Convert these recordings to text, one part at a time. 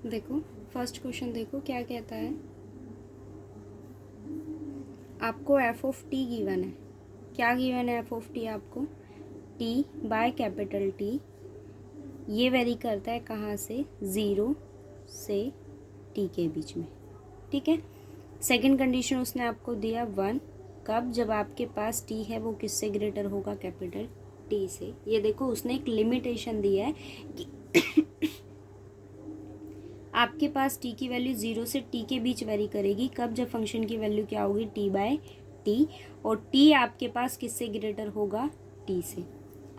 देखो first question देखो क्या कहता है, आपको एफ ऑफ टी गिवन है। क्या गिवन है एफ ऑफ टी आपको? T by capital T. ये वेरी करता है कहाँ से? ज़ीरो से टी के बीच में। ठीक है। सेकंड कंडीशन उसने आपको दिया 1। कब? जब आपके पास टी है वो किससे ग्रेटर होगा? कैपिटल टी से। ये देखो उसने एक लिमिटेशन दिया है कि आपके पास टी की वैल्यू 0 से टी के बीच वेरी करेगी। कब? जब फंक्शन की वैल्यू क्या होगी? T by T. और टी आपके पास किससे ग्रेटर होगा? टी से।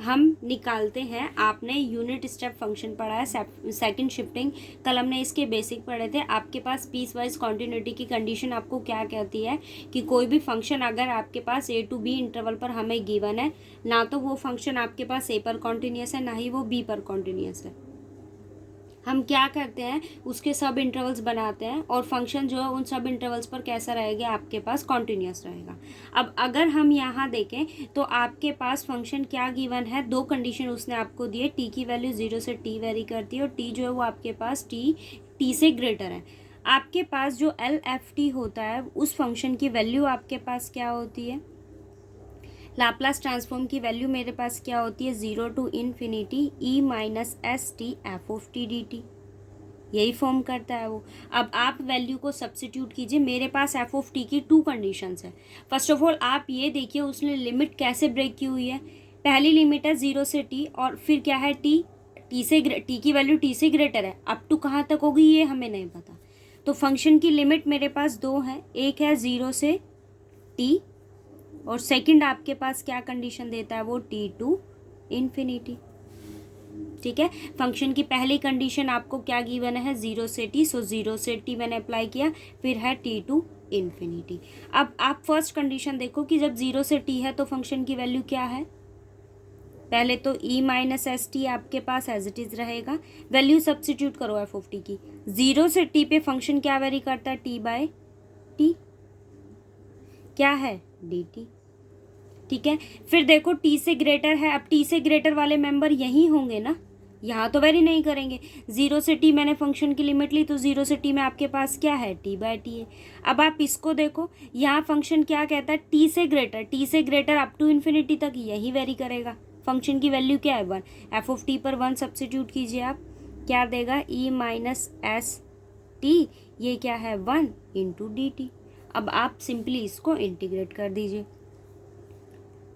हम निकालते हैं, आपने यूनिट स्टेप फंक्शन पढ़ा है, सेकंड शिफ्टिंग, कल हमने इसके बेसिक पढ़े थे। आपके पास पीस वाइज कॉन्टिन्यूटी की कंडीशन आपको क्या कहती है कि कोई भी फंक्शन अगर आपके पास ए टू बी इंटरवल पर हमें गिवन है, ना तो वो फंक्शन आपके पास ए पर कॉन्टिन्यूस है, ना ही वो बी पर कॉन्टिन्यूस है, हम क्या करते हैं उसके सब इंटरवल्स बनाते हैं और फंक्शन जो है उन सब इंटरवल्स पर कैसा रहेगा? आपके पास कॉन्टिन्यूस रहेगा। अब अगर हम यहाँ देखें तो आपके पास फंक्शन क्या गिवन है? दो कंडीशन उसने आपको दी है। टी की वैल्यू 0 से टी वेरी करती है और टी जो है वो आपके पास टी से ग्रेटर है। आपके पास जो एल एफ टी होता है उस फंक्शन की वैल्यू आपके पास क्या होती है? लाप्लास ट्रांसफॉर्म की वैल्यू मेरे पास क्या होती है? 0 to infinity E minus S T F of T D T. यही फॉर्म करता है वो। अब आप वैल्यू को सब्स्टिट्यूट कीजिए। मेरे पास एफ ऑफ टी की टू कंडीशंस है। फर्स्ट ऑफ ऑल आप ये देखिए उसने लिमिट कैसे ब्रेक की हुई है। पहली लिमिट है 0 से टी और फिर क्या है? टी की वैल्यू टी से ग्रेटर है। अप टू कहाँ तक होगी ये हमें नहीं पता। तो फंक्शन की लिमिट मेरे पास दो है, एक है 0 से टी और सेकंड आपके पास क्या कंडीशन देता है वो? T to infinity. ठीक है। फंक्शन की पहली कंडीशन आपको क्या गिवन है? 0 से टी। सो 0 से टी मैंने अप्लाई किया, फिर है टी टू इन्फिनिटी। अब आप फर्स्ट कंडीशन देखो कि जब 0 से टी है तो फंक्शन की वैल्यू क्या है? पहले तो ई माइनस एस टी आपके पास एज इट इज रहेगा। वैल्यू सब्स्टिट्यूट करो एफ ऑफ टी की। 0 से टी पे फंक्शन क्या वेरी करता है? T by T. क्या है? D T. ठीक है। फिर देखो टी से ग्रेटर है। अब टी से ग्रेटर वाले मेंबर यही होंगे ना, यहाँ तो वेरी नहीं करेंगे। 0 से टी मैंने फंक्शन की लिमिट ली तो 0 से टी में आपके पास क्या है? टी बाय टी है। अब आप इसको देखो, यहाँ फंक्शन क्या कहता है? टी से ग्रेटर अप टू इन्फिनिटी तक यही वेरी करेगा। फंक्शन की वैल्यू क्या है? 1। एफ ऑफ टी पर 1 सब्स्टिट्यूट कीजिए आप, क्या देगा? E minus S T. ये क्या है? 1 इंटू डी टी। अब आप सिंपली इसको इंटीग्रेट कर दीजिए।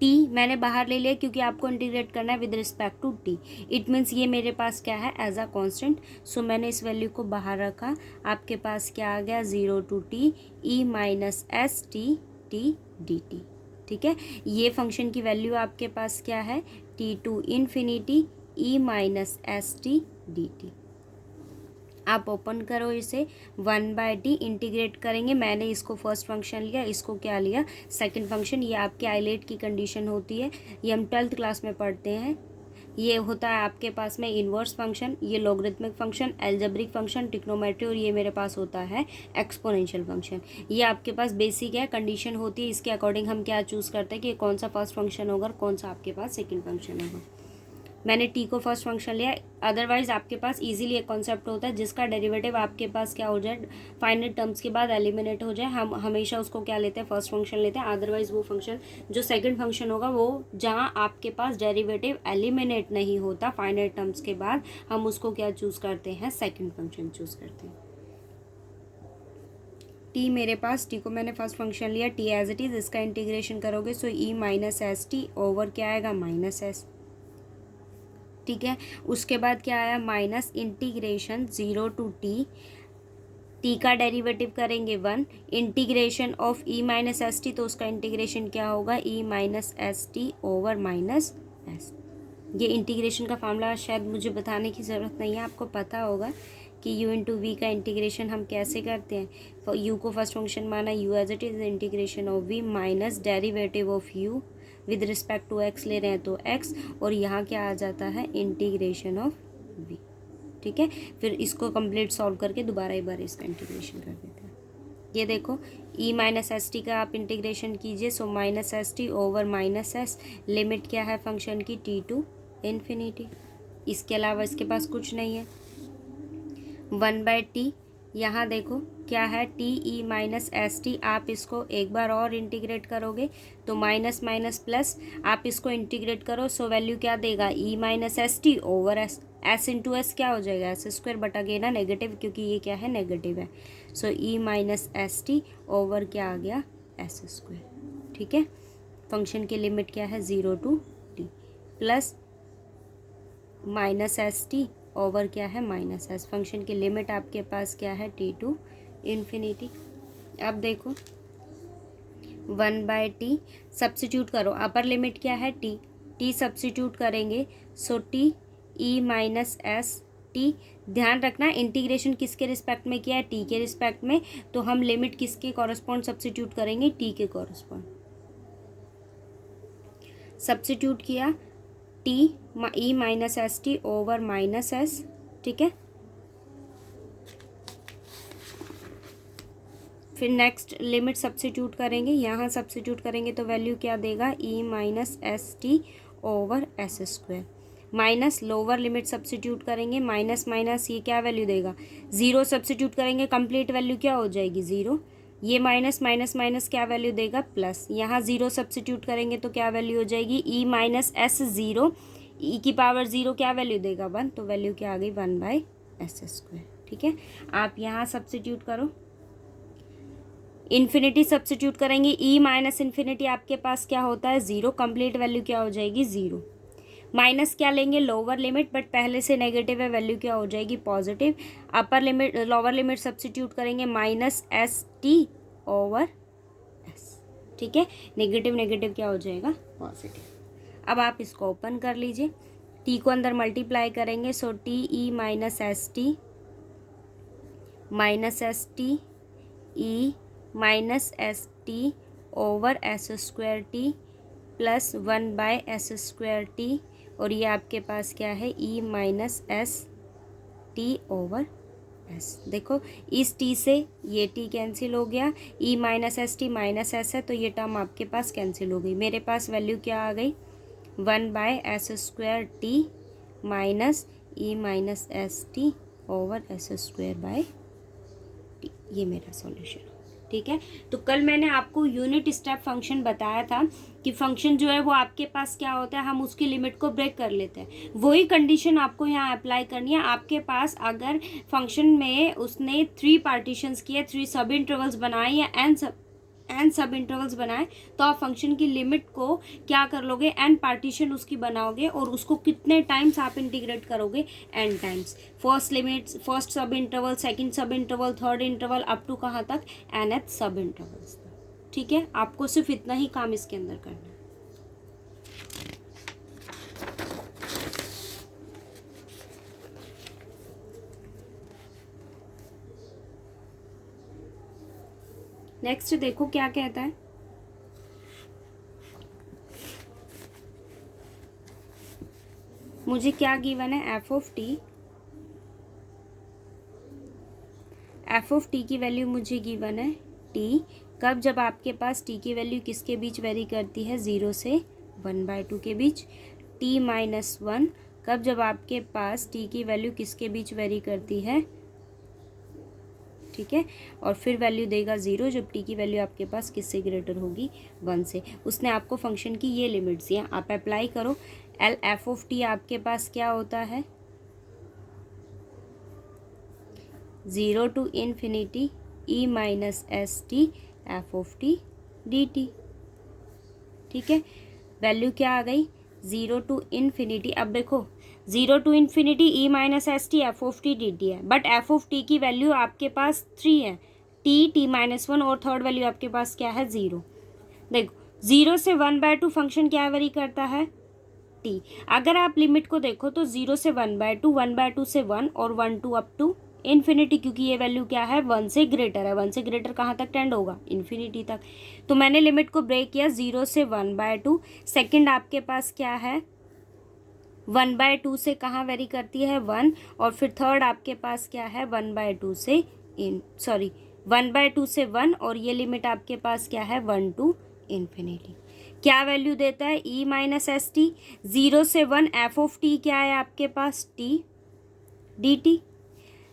टी मैंने बाहर ले लिया क्योंकि आपको इंटीग्रेट करना है with respect to T. It means ये मेरे पास क्या है? As a constant. सो मैंने इस वैल्यू को बाहर रखा। आपके पास क्या आ गया? 0 to T E minus S T T D T. ठीक है। ये फंक्शन की वैल्यू आपके पास क्या है? T to infinity E minus S T D T. आप ओपन करो इसे, 1/t इंटीग्रेट करेंगे। मैंने इसको फर्स्ट फंक्शन लिया, इसको क्या लिया? Second function. ये आपके आइलेट की कंडीशन होती है, ये हम 12th क्लास में पढ़ते हैं। ये होता है आपके पास में इन्वर्स फंक्शन, ये logarithmic function, algebraic function, trigonometry, और ये मेरे पास होता है एक्सपोनेंशियल फंक्शन। ये आपके पास बेसिक है, कंडीशन होती है, इसके अकॉर्डिंग हम क्या चूज़ करते हैं कि कौन सा फर्स्ट फंक्शन होगा और कौन सा आपके पास सेकेंड फंक्शन होगा। मैंने टी को फर्स्ट फंक्शन लिया। अदरवाइज आपके पास इजीली एक कॉन्सेप्ट होता है जिसका डेरिवेटिव आपके पास क्या हो जाए? फाइनाइट टर्म्स के बाद एलिमिनेट हो जाए, हम हमेशा उसको क्या लेते हैं? फर्स्ट फंक्शन लेते हैं। अदरवाइज वो फंक्शन जो सेकंड फंक्शन होगा वो जहां आपके पास डेरिवेटिव एलिमिनेट नहीं होता फाइनाइट टर्म्स के बाद, हम उसको क्या चूज़ करते हैं? सेकेंड फंक्शन चूज़ करते हैं। टी मेरे पास, टी को मैंने फर्स्ट फंक्शन लिया, टी एज इट इज़, इसका इंटीग्रेशन करोगे सो ई माइनस एस टी ओवर क्या आएगा? Minus S. ठीक है। उसके बाद क्या आया? Minus integration 0 to T, T का डेरिवेटिव करेंगे 1, integration of E minus S T, तो उसका इंटीग्रेशन क्या होगा? E minus S T over minus S. ये इंटीग्रेशन का फार्मूला शायद मुझे बताने की ज़रूरत नहीं है, आपको पता होगा कि u इंटू वी का इंटीग्रेशन हम कैसे करते हैं। u को फर्स्ट फंक्शन माना, u as it is, integration of v minus derivative of u with respect to x ले रहे हैं तो x, और यहाँ क्या आ जाता है? Integration of v। ठीक है। फिर इसको कंप्लीट सॉल्व करके दोबारा एक बार इसका इंटीग्रेशन कर देते हैं। ये देखो e माइनस एस टी का आप इंटीग्रेशन कीजिए, so minus S T over minus S. Limit क्या है फंक्शन की? t to infinity. इसके अलावा इसके पास कुछ नहीं है। 1/t, यहाँ देखो क्या है, T E minus S T, आप इसको एक बार और इंटीग्रेट करोगे तो माइनस माइनस प्लस, आप इसको इंटीग्रेट करो, सो वैल्यू क्या देगा, E minus S T over S, S into S क्या हो जाएगा, एस स्क्वायर बटा के ना नेगेटिव, क्योंकि ये क्या है, नेगेटिव है, सो ई माइनस एस टी ओवर क्या आ गया, एस स्क्वायर। ठीक है, फंक्शन की लिमिट क्या है, 0 to t plus minus S T over क्या है, माइनस एस, फंक्शन की लिमिट आपके पास क्या है, t टू इन्फिनिटी। अब देखो 1/t सब्स्टिट्यूट करो, अपर लिमिट क्या है, t सब्स्टिट्यूट करेंगे, सो t e minus S T, ध्यान रखना इंटीग्रेशन किसके रिस्पेक्ट में किया है, t के रिस्पेक्ट में, तो हम लिमिट किसके कॉरस्पॉन्ड सब्स्टिट्यूट करेंगे, t के कॉरस्पॉन्ड सब्स्टिट्यूट किया, T E minus S T over minus S. ठीक है, फिर नेक्स्ट लिमिट सब्स्टिट्यूट करेंगे, यहाँ सब्स्टिट्यूट करेंगे तो वैल्यू क्या देगा, E minus S T over S square, minus lower limit substitute करेंगे, माइनस माइनस ये क्या वैल्यू देगा, 0 सब्स्टिट्यूट करेंगे, कंप्लीट वैल्यू क्या हो जाएगी, 0, ये माइनस माइनस माइनस क्या वैल्यू देगा, प्लस, यहाँ 0 सब्स्टिट्यूट करेंगे तो क्या वैल्यू हो जाएगी, ई माइनस एस 0, ई की पावर 0 क्या वैल्यू देगा, 1, तो वैल्यू क्या आ गई, 1/s स्क्वायर। ठीक है, आप यहाँ सब्स्टिट्यूट करो, इन्फिनिटी सब्स्टिट्यूट करेंगे, ई माइनस इन्फिनिटी आपके पास क्या होता है, 0, कंप्लीट वैल्यू क्या हो जाएगी, 0, माइनस क्या लेंगे, लोअर लिमिट, बट पहले से नेगेटिव है, वैल्यू क्या हो जाएगी, positive, upper limit lower limit substitute करेंगे, minus S T over S. ठीक है, नेगेटिव नेगेटिव क्या हो जाएगा, पॉजिटिव। अब आप इसको ओपन कर लीजिए, टी को अंदर मल्टीप्लाई करेंगे, सो टी ई माइनस एस टी ई minus S T over S square T plus 1/s square T, और ये आपके पास क्या है, ई minus S T over S. देखो इस टी से ये टी कैंसिल हो गया, E minus S T minus S है तो ये टर्म आपके पास कैंसिल हो गई, मेरे पास वैल्यू क्या आ गई, 1/s square T minus E minus S T over S square by T, ये मेरा सॉल्यूशन। ठीक है, तो कल मैंने आपको यूनिट स्टेप फंक्शन बताया था कि फंक्शन जो है वो आपके पास क्या होता है, हम उसकी लिमिट को ब्रेक कर लेते हैं, वही कंडीशन आपको यहाँ अप्लाई करनी है। आपके पास अगर फंक्शन में उसने 3 पार्टीशंस किए, 3 सब इंटरवल्स बनाए या एन सब इंटरवल्स बनाए, तो आप फंक्शन की लिमिट को क्या कर लोगे, एन पार्टीशन उसकी बनाओगे और उसको कितने टाइम्स आप इंटीग्रेट करोगे, N times, first limit, first sub interval, second sub interval, third interval, up to कहाँ तक, nth सब इंटरवल्स तक। ठीक है, आपको सिर्फ इतना ही काम इसके अंदर करना है। नेक्स्ट देखो क्या कहता है, मुझे क्या गिवन है, एफ ऑफ टी की वैल्यू मुझे गिवन है टी, कब, जब आपके पास टी की वैल्यू किसके बीच वेरी करती है, 0 से 1/2 के बीच, टी माइनस 1, कब, जब आपके पास टी की वैल्यू किसके बीच वेरी करती है, ठीक है, और फिर वैल्यू देगा 0 जब टी की वैल्यू आपके पास किससे ग्रेटर होगी, 1 से। उसने आपको फंक्शन की ये लिमिट्स दिया, आप अप्लाई करो, एल एफ ऑफ टी आपके पास क्या होता है, 0 to infinity E minus S T F of T D T. ठीक है, वैल्यू क्या आ गई, 0 to इन्फिनिटी, अब देखो 0 to infinity E minus S T F of T D T है, बट एफ ऑफ टी की वैल्यू आपके पास 3 है, टी माइनस 1, और थर्ड वैल्यू आपके पास क्या है, 0। देखो 0 से 1/2 फंक्शन क्या वेरी करता है, टी। अगर आप लिमिट को देखो तो 0 से 1/2, 1/2 से 1 और 1 to अप टू इन्फिनिटी, क्योंकि ये वैल्यू क्या है, 1 से ग्रेटर है, 1 से ग्रेटर कहाँ तक टेंड होगा, इन्फिनिटी तक। तो मैंने लिमिट को ब्रेक किया 0 से 1/2, सेकंड आपके पास क्या है, 1/2 से कहाँ वेरी करती है, 1, और फिर थर्ड आपके पास क्या है, 1/2 से 1/2 से 1, और ये लिमिट आपके पास क्या है, 1 to इन्फिनिटी। क्या वैल्यू देता है, ई माइनस एस टी, 0 से 1 एफ ऑफ टी क्या है आपके पास, टी डी टी।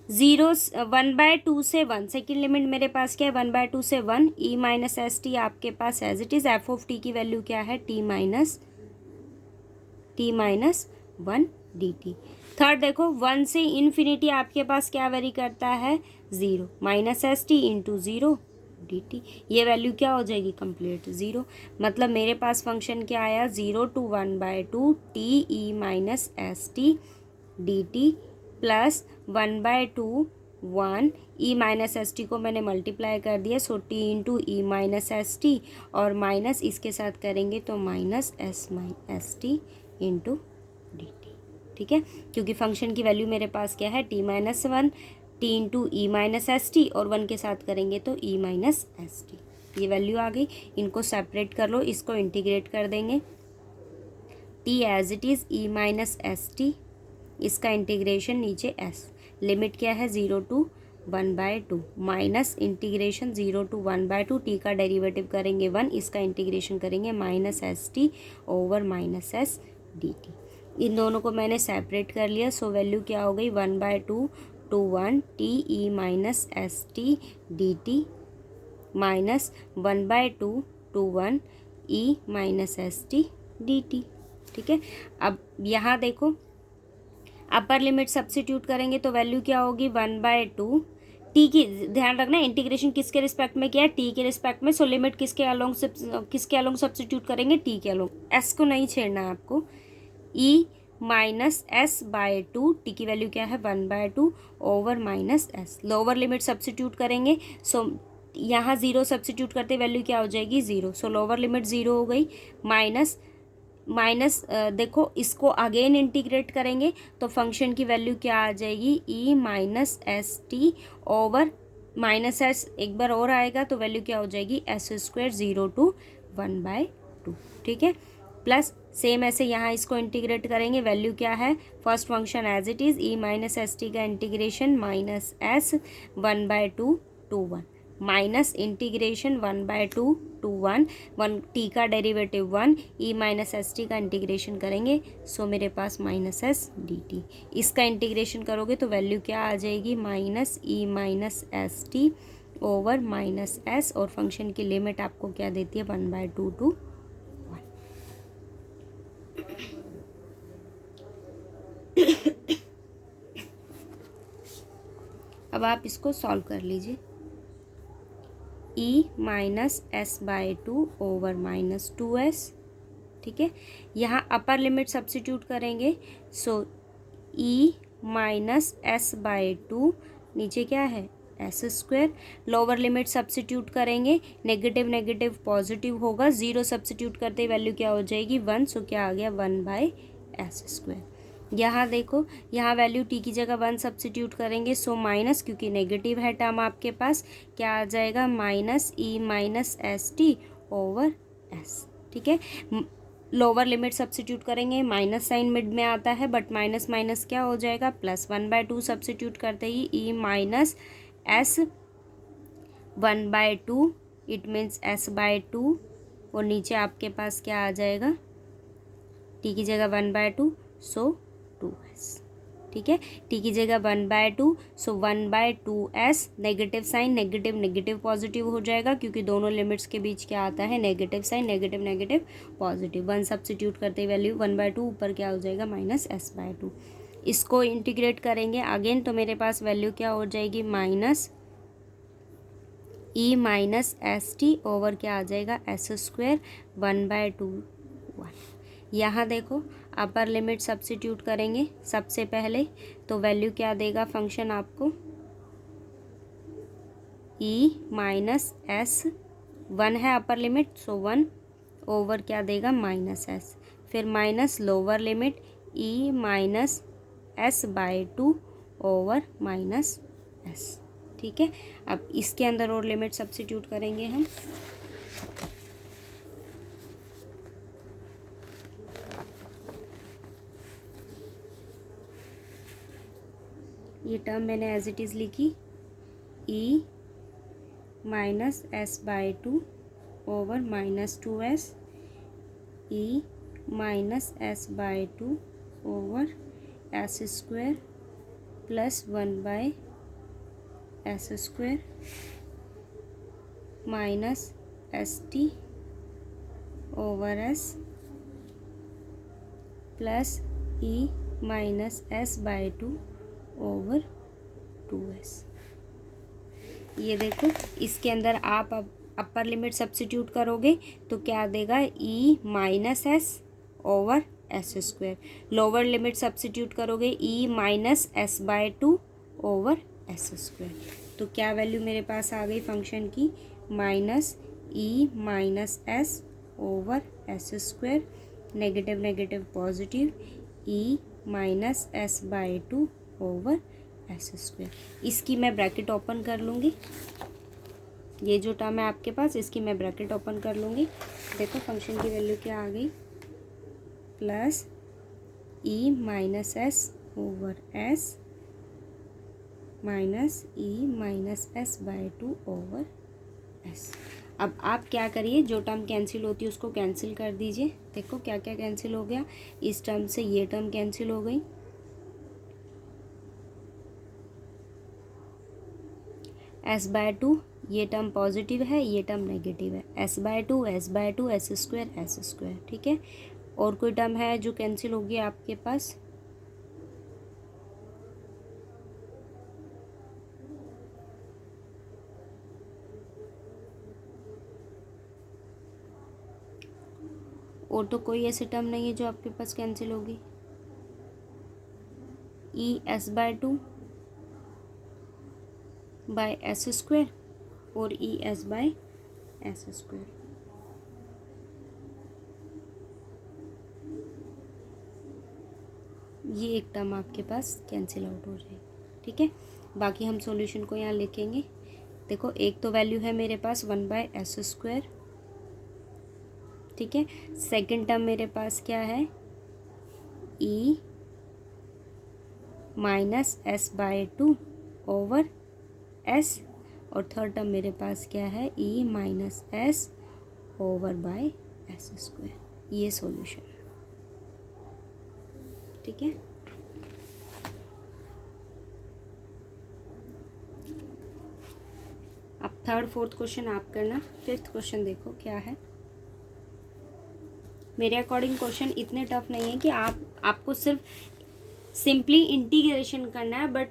जीरो 1/2 से 1, सेकेंड लिमिट मेरे पास क्या है 1/2 से 1, ई माइनस एस टी आपके पास as it is, F of T की वैल्यू क्या है T minus 1 D T. Third देखो 1 से इन्फिनिटी आपके पास क्या वेरी करता है 0, minus S T into 0 D T. ये वैल्यू क्या हो जाएगी कंप्लीट 0। मतलब मेरे पास फंक्शन क्या आया 0 to 1/2 T E minus S T D t plus 1/2 1 E minus S T को मैंने मल्टीप्लाई कर दिया, सो टी इंटू ई माइनस एस टी और माइनस इसके साथ करेंगे तो minus S T into D T. ठीक है, क्योंकि फंक्शन की वैल्यू मेरे पास क्या है t-1 टी इंटू ई माइनस एस टी और 1 के साथ करेंगे तो ई माइनस एस टी। ये वैल्यू आ गई, इनको सेपरेट कर लो, इसको इंटीग्रेट कर देंगे t as it is E minus S T, इसका इंटीग्रेशन नीचे s, लिमिट क्या है 0 to 1/2 minus integration 0 to 1/2 T का डेरिवेटिव करेंगे 1, इसका इंटीग्रेशन करेंगे minus S T over minus S D T. इन दोनों को मैंने सेपरेट कर लिया, सो वैल्यू क्या हो गई 1/2 to 1 T E minus S T D T minus 1/2 to 1 E minus S T D T. ठीक है, अब यहाँ देखो अपर लिमिट सब्स्टिट्यूट करेंगे तो वैल्यू क्या होगी 1/2 टी की, ध्यान रखना इंटीग्रेशन किसके रिस्पेक्ट में किया है टी के रिस्पेक्ट में, सो लिमिट किसके अलोंग सब्स्टिट्यूट करेंगे टी के अलोंग, एस को नहीं छेड़ना है आपको, ई माइनस एस बाय 2 टी की वैल्यू क्या है 1/2 over minus S, lower limit substitute करेंगे, सो यहाँ 0 सब्स्टिट्यूट करते वैल्यू क्या हो जाएगी 0, सो लोअर लिमिट 0 हो गई, माइनस देखो इसको अगेन इंटीग्रेट करेंगे तो फंक्शन की वैल्यू क्या आ जाएगी E minus S T over minus S, एक बार और आएगा तो वैल्यू क्या हो जाएगी s² 0 to 1/2। ठीक है, प्लस सेम ऐसे यहाँ इसको इंटीग्रेट करेंगे, वैल्यू क्या है first function as it is E minus S T का integration minus S 1/2 to 1 minus integration 1/2 to 1 T का derivative 1 E minus S T का इंटीग्रेशन करेंगे, सो मेरे पास माइनस एस डी टी, इसका इंटीग्रेशन करोगे तो वैल्यू क्या आ जाएगी minus E minus S T over minus S, और फंक्शन की लिमिट आपको क्या देती है 1/2 to 1। अब आप इसको सॉल्व कर लीजिए, E minus S by 2 over minus 2s। ठीक है, यहाँ अपर लिमिट सब्स्टिट्यूट करेंगे, so E minus S by 2 नीचे क्या है s², लोअर लिमिट सब्स्टिट्यूट करेंगे, नेगेटिव नेगेटिव पॉजिटिव होगा, 0 सब्स्टिट्यूट करते वैल्यू क्या हो जाएगी 1, सो क्या आ गया 1/s²। यहाँ देखो यहाँ वैल्यू टी की जगह 1 सब्स्टिट्यूट करेंगे, सो माइनस, क्योंकि नेगेटिव है टर्म आपके पास, क्या आ जाएगा minus E minus S T over S. ठीक है, लोअर लिमिट सब्स्टिट्यूट करेंगे, माइनस साइन मिड में आता है बट माइनस माइनस क्या हो जाएगा प्लस, 1/2 सब्स्टिट्यूट करते ही ई minus S 1/2 it means s/2, और नीचे आपके पास क्या आ जाएगा टी की जगह 1/2 सो 2s। ठीक है, टी की जगह 1/2 so 1/2s, negative sign negative negative positive हो जाएगा, क्योंकि दोनों लिमिट्स के बीच क्या आता है negative sign, negative negative positive, 1 substitute करते ही वैल्यू 1/2 ऊपर क्या हो जाएगा माइनस s/2। इसको इंटीग्रेट करेंगे अगेन तो मेरे पास वैल्यू क्या हो जाएगी minus E minus S T over क्या आ जाएगा s² 1/2 1। यहाँ देखो अपर लिमिट सब्स्टिट्यूट करेंगे सबसे पहले, तो वैल्यू क्या देगा फंक्शन आपको ई माइनस एस, 1 है अपर लिमिट सो 1 ओवर क्या देगा माइनस एस, फिर minus lower limit E minus s/2 over minus S. ठीक है, अब इसके अंदर और लिमिट सब्स्टिट्यूट करेंगे हम, ये टर्म मैंने एज इट इज़ लिखी E minus s/2 over minus 2s, E minus s/2 over s² plus 1/2 S square minus S T over S plus E minus S by 2 over 2s। ये देखो, इसके अंदर आप अब अपर लिमिट सब्स्टिट्यूट करोगे तो क्या देगा, E minus S over S square. Lower limit substitute करोगे E minus S by 2 over S square. तो क्या वैल्यू मेरे पास आ गई फंक्शन की, minus E minus S over S square, negative negative positive, E minus S by 2 over S square. इसकी मैं ब्रैकेट ओपन कर लूँगी, ये जो टर्म है आपके पास इसकी मैं ब्रैकेट ओपन कर लूँगी। देखो फंक्शन की वैल्यू क्या आ गई, plus E minus S over S minus E minus S by 2 over S. अब आप क्या करिए, जो टर्म कैंसिल होती है उसको कैंसिल कर दीजिए। देखो क्या क्या कैंसिल हो गया, इस टर्म से ये टर्म कैंसिल हो गई, एस बाय 2 ये टर्म पॉजिटिव है, ये टर्म नेगेटिव है, s by 2 s by 2 s square, ठीक है। और कोई टर्म है जो कैंसिल होगी आपके पास, और तो कोई ऐसे टर्म नहीं है जो आपके पास कैंसिल होगी। E S by 2 by S square और E S by S square. ये एक टर्म आपके पास कैंसिल आउट हो जाएगी, ठीक है। बाकी हम सॉल्यूशन को यहाँ लिखेंगे। देखो एक तो वैल्यू है मेरे पास 1 बाय एस स्क्वायर, ठीक है। सेकंड टर्म मेरे पास क्या है, ई minus S by 2 over S, और थर्ड टर्म मेरे पास क्या है, ई minus S over by S square. ये सॉल्यूशन है, ठीक है। अब थर्ड फोर्थ क्वेश्चन आप करना। फिफ्थ क्वेश्चन देखो क्या है। मेरे अकॉर्डिंग क्वेश्चन इतने टफ नहीं है कि आपको सिर्फ सिंपली इंटीग्रेशन करना है, बट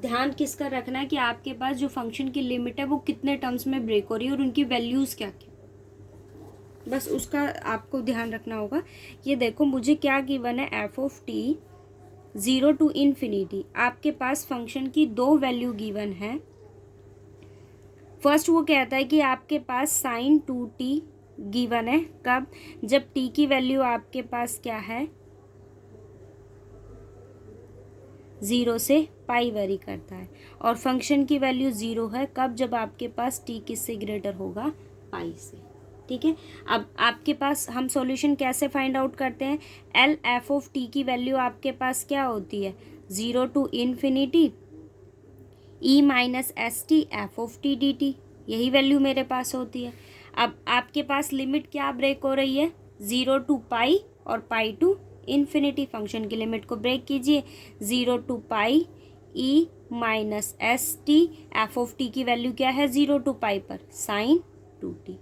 ध्यान किसका रखना है कि आपके पास जो फंक्शन की लिमिट है वो कितने टर्म्स में ब्रेक हो रही है और उनकी वैल्यूज़ क्या क्या, बस उसका आपको ध्यान रखना होगा। ये देखो मुझे क्या गिवन है, F of t 0 to infinity. आपके पास फंक्शन की दो वैल्यू गिवन है। फर्स्ट वो कहता है कि आपके पास साइन 2t गिवन है, कब, जब t की वैल्यू आपके पास क्या है, 0 से पाई वेरी करता है, और फंक्शन की वैल्यू 0 है कब, जब आपके पास t किससे ग्रेटर होगा, पाई से, ठीक है। अब आपके पास हम सॉल्यूशन कैसे फाइंड आउट करते हैं, एल एफ ऑफ टी की वैल्यू आपके पास क्या होती है, 0 to infinity E minus S T F of T D T, यही वैल्यू मेरे पास होती है। अब आपके पास लिमिट क्या ब्रेक हो रही है, 0 टू पाई और पाई टू इन्फिनिटी। फंक्शन की लिमिट को ब्रेक कीजिए, 0 to pi e minus S T, F of T की वैल्यू क्या है 0 टू पाई पर साइन 2t,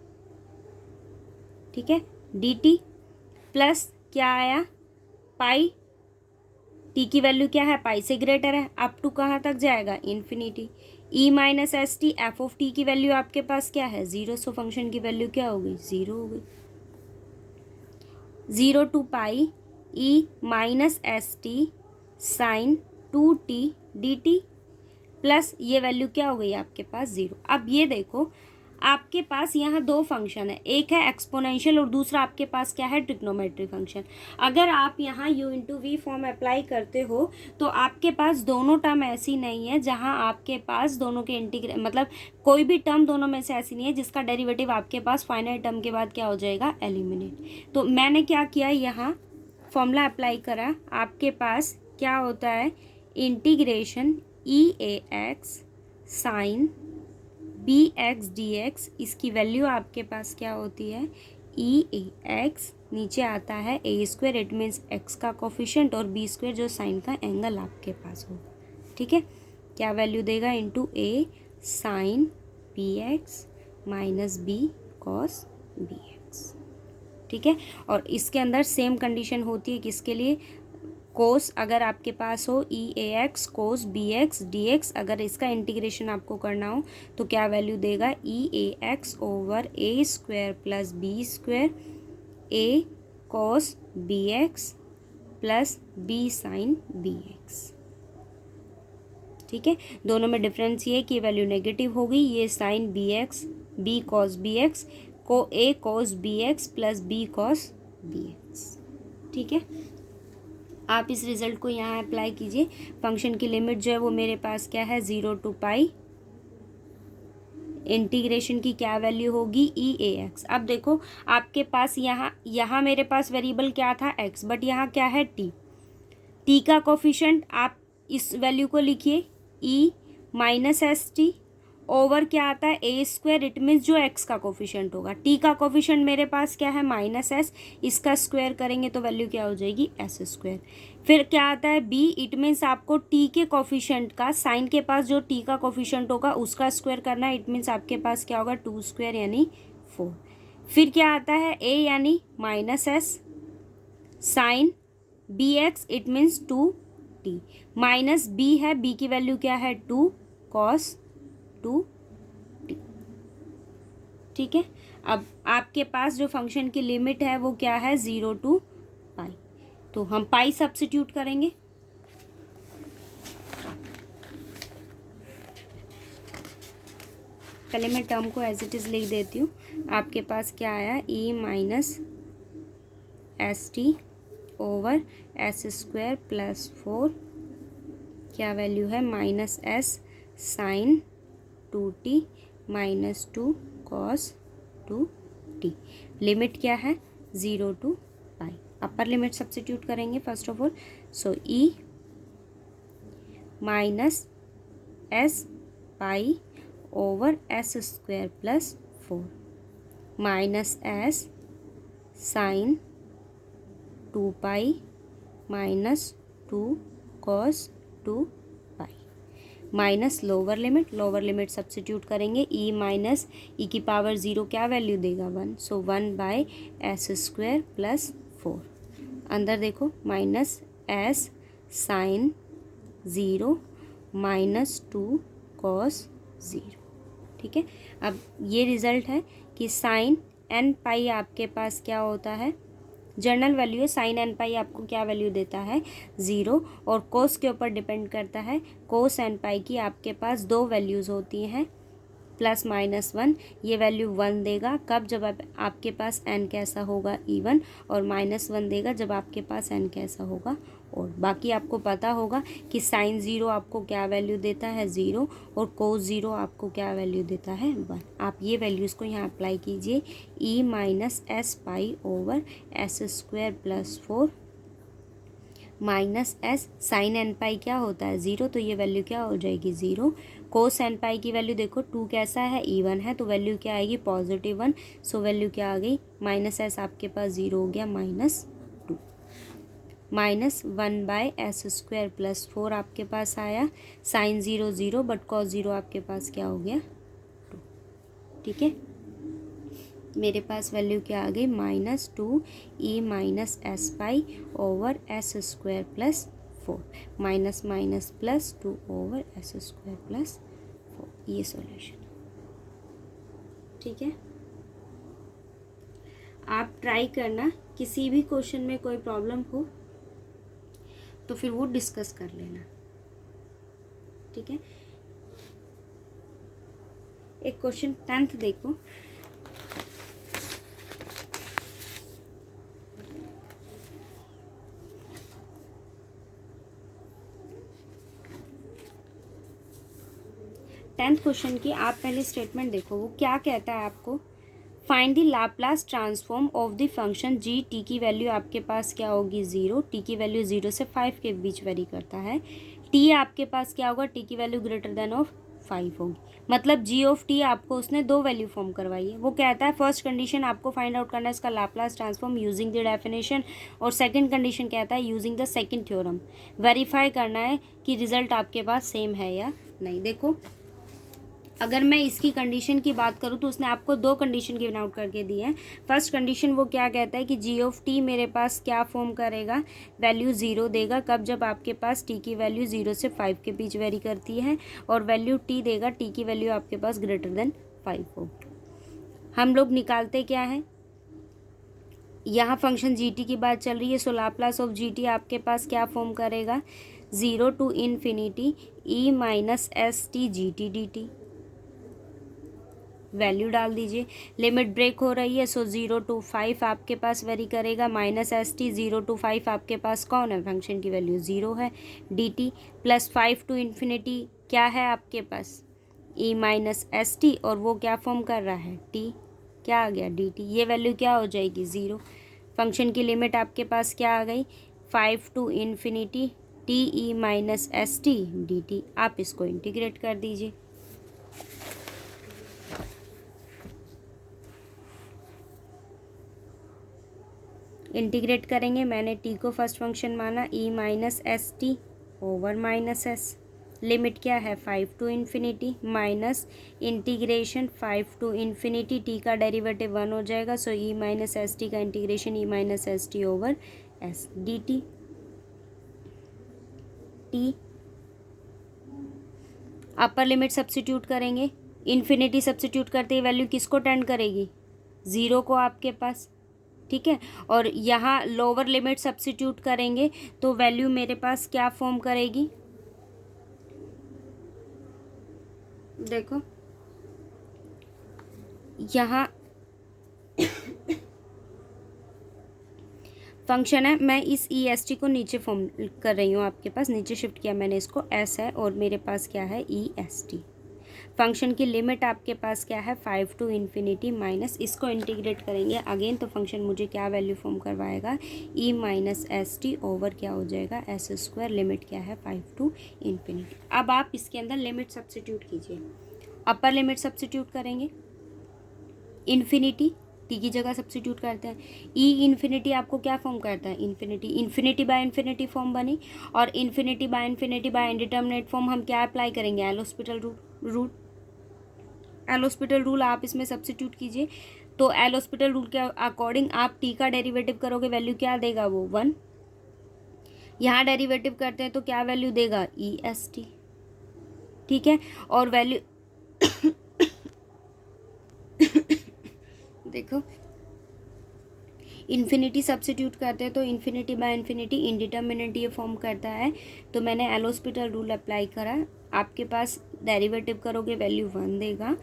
ठीक है, डी टी प्लस क्या आया, पाई, टी की वैल्यू क्या है, पाई से ग्रेटर है, अप टू कहाँ तक जाएगा, infinity. E minus S T, F of T की वैल्यू आपके पास क्या है 0, सो फंक्शन की वैल्यू क्या हो गई, 0 हो गई। 0 to pi e minus S t sine 2t d t plus ये वैल्यू क्या हो गई आपके पास 0। अब ये देखो आपके पास यहाँ दो फंक्शन है, एक है एक्सपोनेंशियल और दूसरा आपके पास क्या है, ट्रिग्नोमेट्री फंक्शन। अगर आप यहाँ u into v form apply करते हो तो आपके पास दोनों टर्म ऐसी नहीं है जहाँ आपके पास दोनों के मतलब कोई भी टर्म दोनों में से ऐसी नहीं है जिसका डेरिवेटिव आपके पास फाइनाइट टर्म के बाद क्या हो जाएगा, एलिमिनेट। तो मैंने क्या किया, यहाँ फॉर्मूला अप्लाई करा, आपके पास क्या होता है, integration E A X sine B X D X, इसकी वैल्यू आपके पास क्या होती है, ई ए एक्स, नीचे आता है A square, it means X का कोफिशिएंट, और बी स्क्वायर जो साइन का एंगल आपके पास हो, ठीक है। क्या वैल्यू देगा, into A sine B X minus B cos B x. ठीक है, और इसके अंदर सेम कंडीशन होती है किसके लिए, कोस अगर आपके पास हो E A X cos B X D X, अगर इसका इंटीग्रेशन आपको करना हो तो क्या वैल्यू देगा, E A X over A square plus B square A cos B x plus B sine B x. ठीक है, दोनों में डिफरेंस ये है कि वैल्यू नेगेटिव होगी, ये sine B x b cos B x को a cos B x plus b cos B x. ठीक है, आप इस रिजल्ट को यहाँ अप्लाई कीजिए। फंक्शन की लिमिट जो है वो मेरे पास क्या है, 0 to पाई, इंटीग्रेशन की क्या वैल्यू होगी, ई ए एक्स। अब देखो आपके पास यहाँ मेरे पास वेरिएबल क्या था, एक्स, बट यहाँ क्या है, टी का कोफिशिएंट आप इस वैल्यू को लिखिए ई माइनस एस टी ओवर क्या आता है, ए स्क्वायर, इट मीन्स जो एक्स का कोफिशिएंट होगा। टी का कोफिशिएंट मेरे पास क्या है, माइनस एस, इसका स्क्वायर करेंगे तो वैल्यू क्या हो जाएगी, एस स्क्वायर। फिर क्या आता है बी, इट मीन्स आपको टी के कोफिशिएंट का, साइन के पास जो टी का कोफिशिएंट होगा उसका स्क्वायर करना है, इट मीन्स आपके पास क्या होगा, 2 स्क्वायर यानी 4। फिर क्या आता है ए यानी minus s sine B x, it means 2 t minus b है, बी की वैल्यू क्या है, 2 कॉस 2 टी। ठीक है, अब आपके पास जो फंक्शन की लिमिट है वो क्या है, 0 to पाई, तो हम पाई सब्स्टिट्यूट करेंगे। पहले मैं टर्म को एज इट इज लिख देती हूँ। आपके पास क्या आया, e minus S T over S square plus 4, क्या वैल्यू है, minus s sine 2t minus 2 cos 2t। Limit क्या है, 0 to pi. Upper limit substitute करेंगे first of all, so E minus s pi over S square plus 4 minus s sine 2 pi minus 2 cos 2 minus lower limit substitute करेंगे, e minus ई की power 0 क्या value देगा, 1, so 1 by S square plus 4। अंदर देखो minus s sine 0 minus 2 cos 0। ठीक है, अब ये रिजल्ट है कि साइन एन पाई आपके पास क्या होता है, जनरल वैल्यू है, साइन एन पाई आपको क्या वैल्यू देता है, 0, और कोस के ऊपर डिपेंड करता है। कोस एन पाई की आपके पास 2 वैल्यूज़ होती हैं, प्लस माइनस 1, ये वैल्यू 1 देगा कब, जब आपके पास एन कैसा होगा, इवन, और माइनस 1 देगा जब आपके पास एन कैसा होगा और। बाकी आपको पता होगा कि साइन 0 आपको क्या वैल्यू देता है, 0, और कोस 0 आपको क्या वैल्यू देता है, 1। आप ये वैल्यूज़ को यहाँ अप्लाई कीजिए, e minus s pi over S square plus 4 minus s sine n pi क्या होता है, 0, तो ये वैल्यू क्या हो जाएगी, 0। कोस एन पाई की वैल्यू देखो 2 कैसा है, इवन है, तो वैल्यू क्या आएगी, पॉजिटिव 1, सो वैल्यू क्या आ गई, माइनस एस आपके पास 0 हो गया, minus 2 minus 1 by S square plus 4 आपके पास आया, साइन 0 0 बट कॉस 0 आपके पास क्या हो गया, 2। ठीक है, मेरे पास वैल्यू क्या आ गई, minus 2 e minus s pi over S square plus 4 minus minus plus 2 over S square plus 4, ये सॉल्यूशन। ठीक है, आप ट्राई करना, किसी भी क्वेश्चन में कोई प्रॉब्लम हो तो फिर वो डिस्कस कर लेना। ठीक है, एक क्वेश्चन 10th देखो, टेंथ क्वेश्चन की आप पहले स्टेटमेंट देखो, वो क्या कहता है आपको, find the Laplace transform of the function g, t की वैल्यू आपके पास क्या होगी, 0, टी की वैल्यू 0 से 5 के बीच वेरी करता है, टी आपके पास क्या होगा, टी की वैल्यू ग्रेटर देन ऑफ 5 होगी, मतलब जी ऑफ टी आपको उसने 2 वैल्यू फॉर्म करवाई है। वो कहता है फर्स्ट कंडीशन आपको फाइंड आउट करना है इसका Laplace transform using the definition, और सेकंड कंडीशन कहता है using the second theorem, verify करना है कि रिजल्ट आपके पास सेम है या नहीं। देखो अगर मैं इसकी कंडीशन की बात करूँ तो उसने आपको दो कंडीशन गिवन आउट करके दी है। फर्स्ट कंडीशन वो क्या कहता है कि जी ऑफ टी मेरे पास क्या फॉर्म करेगा, वैल्यू 0 देगा। कब? जब आपके पास टी की वैल्यू 0 से 5 के बीच वेरी करती है, और वैल्यू टी देगा टी की वैल्यू आपके पास ग्रेटर देन 5 हो। हम लोग निकालते क्या है, यहाँ फंक्शन जी टी की बात चल रही है, so Laplace of g t आपके पास क्या फॉर्म करेगा, 0 to infinity E minus S t g t D t. Value डाल दीजिए, लिमिट ब्रेक हो रही है, सो 0 टू 5 आपके पास वेरी करेगा, माइनस एस टी 0 टू 5 आपके पास कौन है, फंक्शन की वैल्यू 0 है, D t plus 5 to infinity क्या है आपके पास, ई माइनस एस टी, और वो क्या फॉर्म कर रहा है, टी, क्या आ गया, डी टी। ये वैल्यू क्या हो जाएगी, 0। फंक्शन की लिमिट आपके पास क्या आ गई, 5 to infinity t E minus S T D T. आप इसको इंटीग्रेट कर दीजिए, इंटीग्रेट करेंगे, मैंने टी को फर्स्ट फंक्शन माना, e minus S T over minus S, limit क्या है 5 to infinity minus integration 5 to infinity, t का डेरिवेटिव 1 हो जाएगा, सो ई माइनस एस टी का integration e minus S T over s D t. T upper limit substitute करेंगे, infinity substitute करते ही value किसको टेंड करेगी, 0 को आपके पास, ठीक है। और यहाँ लोअर लिमिट सब्स्टिट्यूट करेंगे तो वैल्यू मेरे पास क्या फॉर्म करेगी, देखो यहाँ फंक्शन है, मैं इस ई एस टी को नीचे फॉर्म कर रही हूँ, आपके पास नीचे शिफ्ट किया मैंने इसको, एस है और मेरे पास क्या है ई एस टी। फंक्शन की लिमिट आपके पास क्या है 5 टू इन्फिनिटी माइनस, इसको इंटीग्रेट करेंगे अगेन तो फंक्शन मुझे क्या वैल्यू फॉर्म करवाएगा, ई माइनस एस टी ओवर क्या हो जाएगा एस स्क्वायर, लिमिट क्या है 5 टू इन्फिनिटी। अब आप इसके अंदर लिमिट सब्स्टिट्यूट कीजिए, अपर लिमिट सब्स्टिट्यूट करेंगे, इन्फिनिटी टी की जगह सब्स्टिट्यूट करते हैं, ई इन्फिनिटी आपको क्या फॉर्म करता है, infinity, infinity by infinity form बनी, और इन्फिनिटी बाय इंडिटर्मिनेट फॉर्म हम क्या अप्लाई करेंगे, L hospital rule, L hospital rule आप इसमें सब्स्टिट्यूट कीजिए। तो एल हॉस्पिटल रूल के अकॉर्डिंग आप टी का डेरिवेटिव करोगे, वैल्यू क्या देगा वो 1, यहाँ डेरिवेटिव करते हैं तो क्या वैल्यू देगा ई एस टी, ठीक है। और वैल्यू देखो इन्फिनिटी सब्स्टिट्यूट करते हैं तो इन्फिनिटी बाय इन्फिनिटी इंडिटर्मिनेट ये फॉर्म करता है, तो मैंने एल हॉस्पिटल रूल अप्लाई करा, आपके पास डेरिवेटिव करोगे वैल्यू 1 देगा,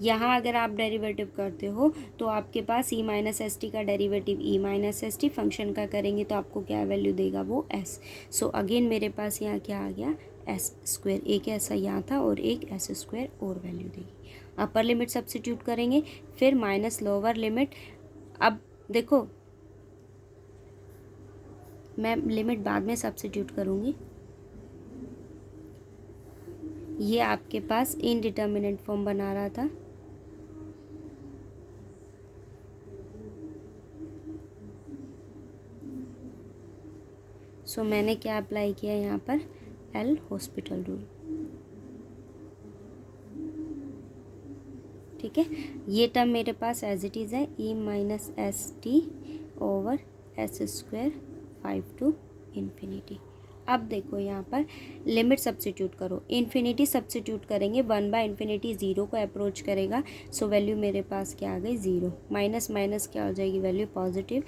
यहाँ अगर आप डेरिवेटिव करते हो तो आपके पास ई माइनस एस टी का डेरिवेटिव ई माइनस एस टी, फंक्शन का करेंगे तो आपको क्या वैल्यू देगा वो एस। सो अगेन मेरे पास यहाँ क्या आ गया एस स्क्वायर, एक ऐसा यहाँ था और एक एस स्क्वायर और वैल्यू देगी। अपर लिमिट सब्स्टिट्यूट करेंगे, फिर माइनस लोअर लिमिट, अब देखो मैं लिमिट बाद में सब्स्टिट्यूट करूँगी, ये आपके पास इनडिटर्मिनेट फॉर्म बना रहा था, सो मैंने क्या अप्लाई किया यहाँ पर एल हॉस्पिटल रूल, ठीक है। ये टर्म मेरे पास एज इट इज़ है, ई minus S T over S square 5 to infinity. अब देखो यहाँ पर लिमिट सब्स्टिट्यूट करो, इन्फिनिटी सब्स्टिट्यूट करेंगे, 1 बाय इन्फिनिटी 0 को अप्रोच करेगा, सो वैल्यू मेरे पास क्या आ गई 0, माइनस माइनस क्या हो जाएगी value positive,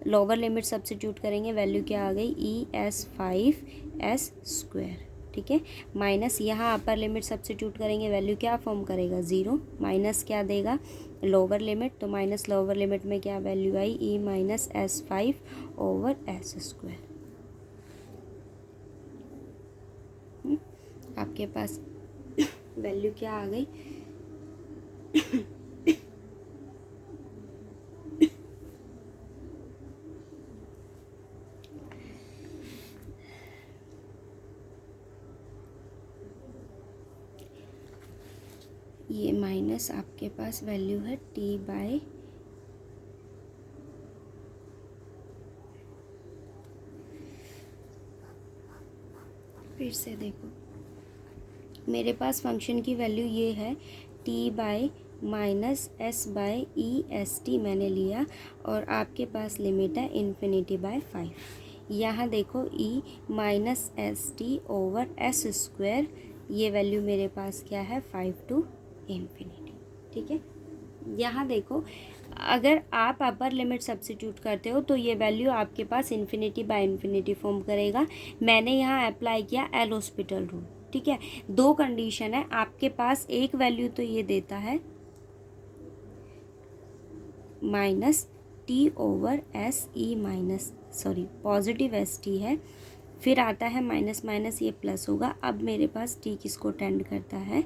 lower limit substitute करेंगे, वैल्यू क्या आ गई ई एस 5 एस स्क्वायर, ठीक है, माइनस यहाँ अपर लिमिट सब्स्टिट्यूट करेंगे, वैल्यू क्या फॉर्म करेगा 0, माइनस क्या देगा लोअर लिमिट, तो माइनस लोअर लिमिट में क्या वैल्यू आई e minus s 5 over S square, आपके पास वैल्यू क्या आ गई ये माइनस आपके पास वैल्यू है टी बाय फिर से देखो मेरे पास फंक्शन की वैल्यू ये है T by minus S by e s t मैंने लिया, और आपके पास लिमिट है इन्फिनिटी बाय 5। यहाँ देखो e minus S T over S square, ये वैल्यू मेरे पास क्या है 5 टू इन्फिनिटी। ठीक है, यहाँ देखो अगर आप अपर लिमिट सब्सिट्यूट करते हो तो ये वैल्यू आपके पास इन्फिनिटी बाय इन्फिनिटी फॉर्म करेगा। मैंने यहाँ अप्लाई किया एल हॉस्पिटल रूल। ठीक है, दो कंडीशन है, आपके पास एक वैल्यू तो ये देता है minus T over S E minus positive S T है, फिर आता है माइनस माइनस ये प्लस होगा। अब मेरे पास टी किसको टेंड करता है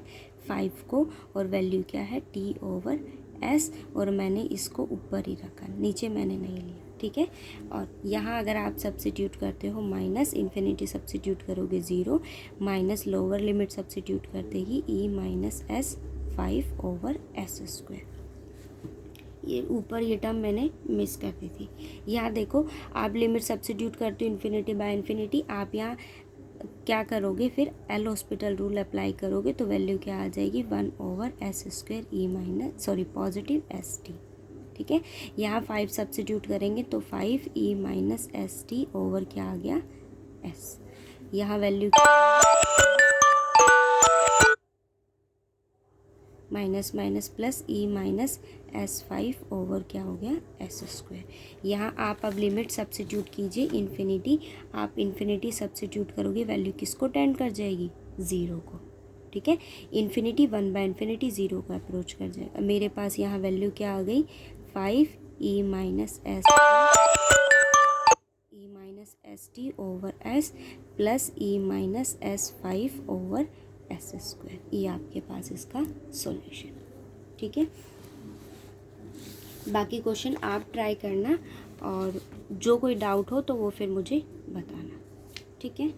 5 को, और वैल्यू क्या है टी ओवर एस, और मैंने इसको ऊपर ही रखा, नीचे मैंने नहीं लिया। ठीक है, और यहाँ अगर आप सब्सिट्यूट करते हो माइनस इन्फिनिटी सब्सिट्यूट करोगे 0, माइनस लोअर लिमिट सब्सिट्यूट करते ही ई minus s 5 over S square. ये ऊपर ये टर्म मैंने मिस कर दी थी। यहाँ देखो आप लिमिट सब्सिट्यूट करते हो इन्फिनिटी बाय इन्फिनिटी, आप यहाँ क्या करोगे फिर एल हॉस्पिटल रूल अप्लाई करोगे तो वैल्यू क्या आ जाएगी 1 over S square E minus positive S T. ठीक है, यहाँ 5 सब्सिट्यूट करेंगे तो 5 e minus S T over क्या आ गया एस। यहाँ वैल्यू माइनस माइनस प्लस ई माइनस एस 5 ओवर क्या हो गया एस स्क्वायर। यहाँ आप अब लिमिट सब्सिट्यूट कीजिए इन्फिनिटी, आप इन्फिनिटी सब्सिट्यूट करोगे वैल्यू किसको टेंड कर जाएगी 0 को। ठीक है, इन्फिनिटी 1 बाय इन्फिनिटी 0 को अप्रोच कर जाएगा। मेरे पास यहाँ वैल्यू क्या आ गई 5 e minus S T over S plus ई minus s 5 over S square, ये आपके पास इसका सॉल्यूशन। ठीक है, बाकी क्वेश्चन आप ट्राई करना, और जो कोई डाउट हो तो वो फिर मुझे बताना। ठीक है।